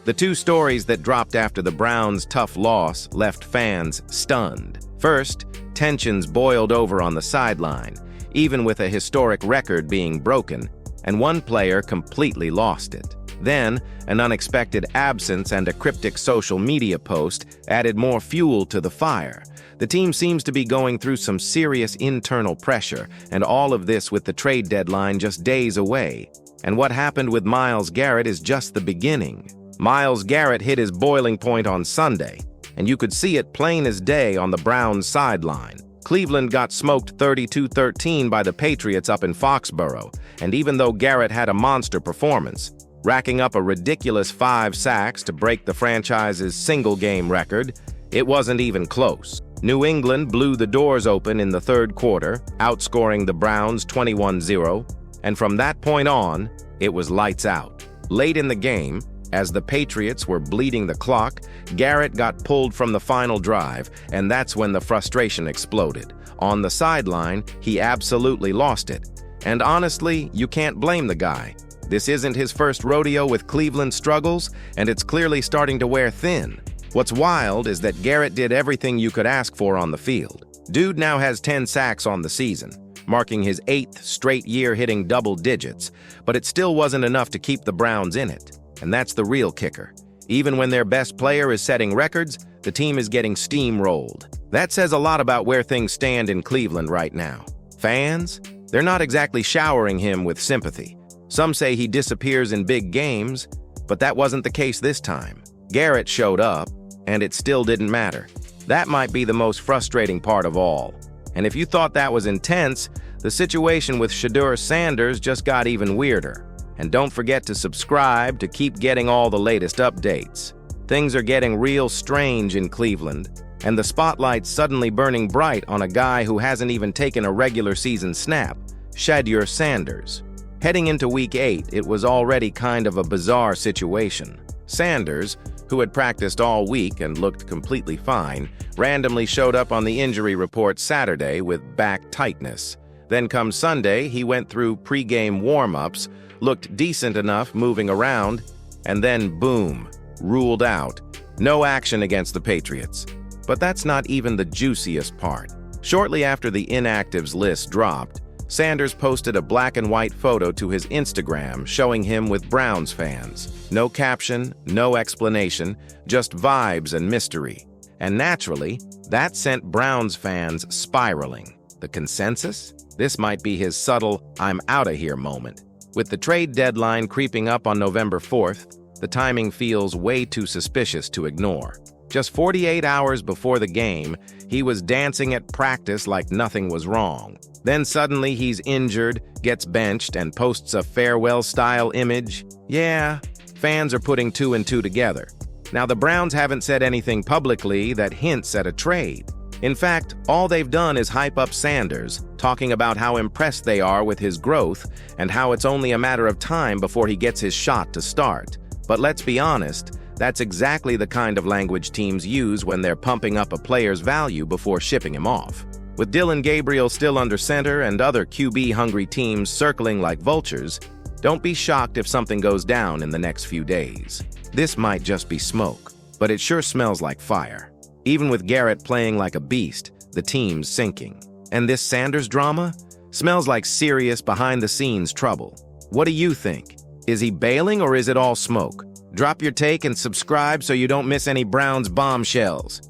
The two stories that dropped after the Browns' tough loss left fans stunned. First, tensions boiled over on the sideline, even with a historic record being broken, and one player completely lost it. Then, an unexpected absence and a cryptic social media post added more fuel to the fire. The team seems to be going through some serious internal pressure, and all of this with the trade deadline just days away. And what happened with Myles Garrett is just the beginning. Myles Garrett hit his boiling point on Sunday, and you could see it plain as day on the Browns' sideline. Cleveland got smoked 32-13 by the Patriots up in Foxborough, and even though Garrett had a monster performance, racking up a ridiculous 5 sacks to break the franchise's single-game record, it wasn't even close. New England blew the doors open in the third quarter, outscoring the Browns 21-0, and from that point on, it was lights out. Late in the game, as the Patriots were bleeding the clock, Garrett got pulled from the final drive, and that's when the frustration exploded. On the sideline, he absolutely lost it. And honestly, you can't blame the guy. This isn't his first rodeo with Cleveland struggles, and it's clearly starting to wear thin. What's wild is that Garrett did everything you could ask for on the field. Dude now has 10 sacks on the season, marking his 8th straight year hitting double digits, but it still wasn't enough to keep the Browns in it. And that's the real kicker. Even when their best player is setting records, the team is getting steamrolled. That says a lot about where things stand in Cleveland right now. Fans? They're not exactly showering him with sympathy. Some say he disappears in big games, but that wasn't the case this time. Garrett showed up, and it still didn't matter. That might be the most frustrating part of all. And if you thought that was intense, the situation with Shedeur Sanders just got even weirder. And don't forget to subscribe to keep getting all the latest updates. Things are getting real strange in Cleveland, and the spotlight's suddenly burning bright on a guy who hasn't even taken a regular season snap, Shedeur Sanders. Heading into Week 8, it was already kind of a bizarre situation. Sanders, who had practiced all week and looked completely fine, randomly showed up on the injury report Saturday with back tightness. Then come Sunday, he went through pre-game warm-ups, looked decent enough moving around, and then boom, ruled out. No action against the Patriots. But that's not even the juiciest part. Shortly after the inactives list dropped, Sanders posted a black and white photo to his Instagram showing him with Browns fans. No caption, no explanation, just vibes and mystery. And naturally, that sent Browns fans spiraling. The consensus? This might be his subtle "I'm outta here" moment. With the trade deadline creeping up on November 4th, the timing feels way too suspicious to ignore. Just 48 hours before the game, he was dancing at practice like nothing was wrong. Then suddenly he's injured, gets benched, and posts a farewell-style image. Yeah, fans are putting 2 and 2 together. Now, the Browns haven't said anything publicly that hints at a trade. In fact, all they've done is hype up Sanders, talking about how impressed they are with his growth and how it's only a matter of time before he gets his shot to start. But let's be honest, that's exactly the kind of language teams use when they're pumping up a player's value before shipping him off. With Dillon Gabriel still under center and other QB-hungry teams circling like vultures, don't be shocked if something goes down in the next few days. This might just be smoke, but it sure smells like fire. Even with Garrett playing like a beast, the team's sinking. And this Sanders drama smells like serious behind-the-scenes trouble. What do you think? Is he bailing or is it all smoke? Drop your take and subscribe so you don't miss any Browns bombshells.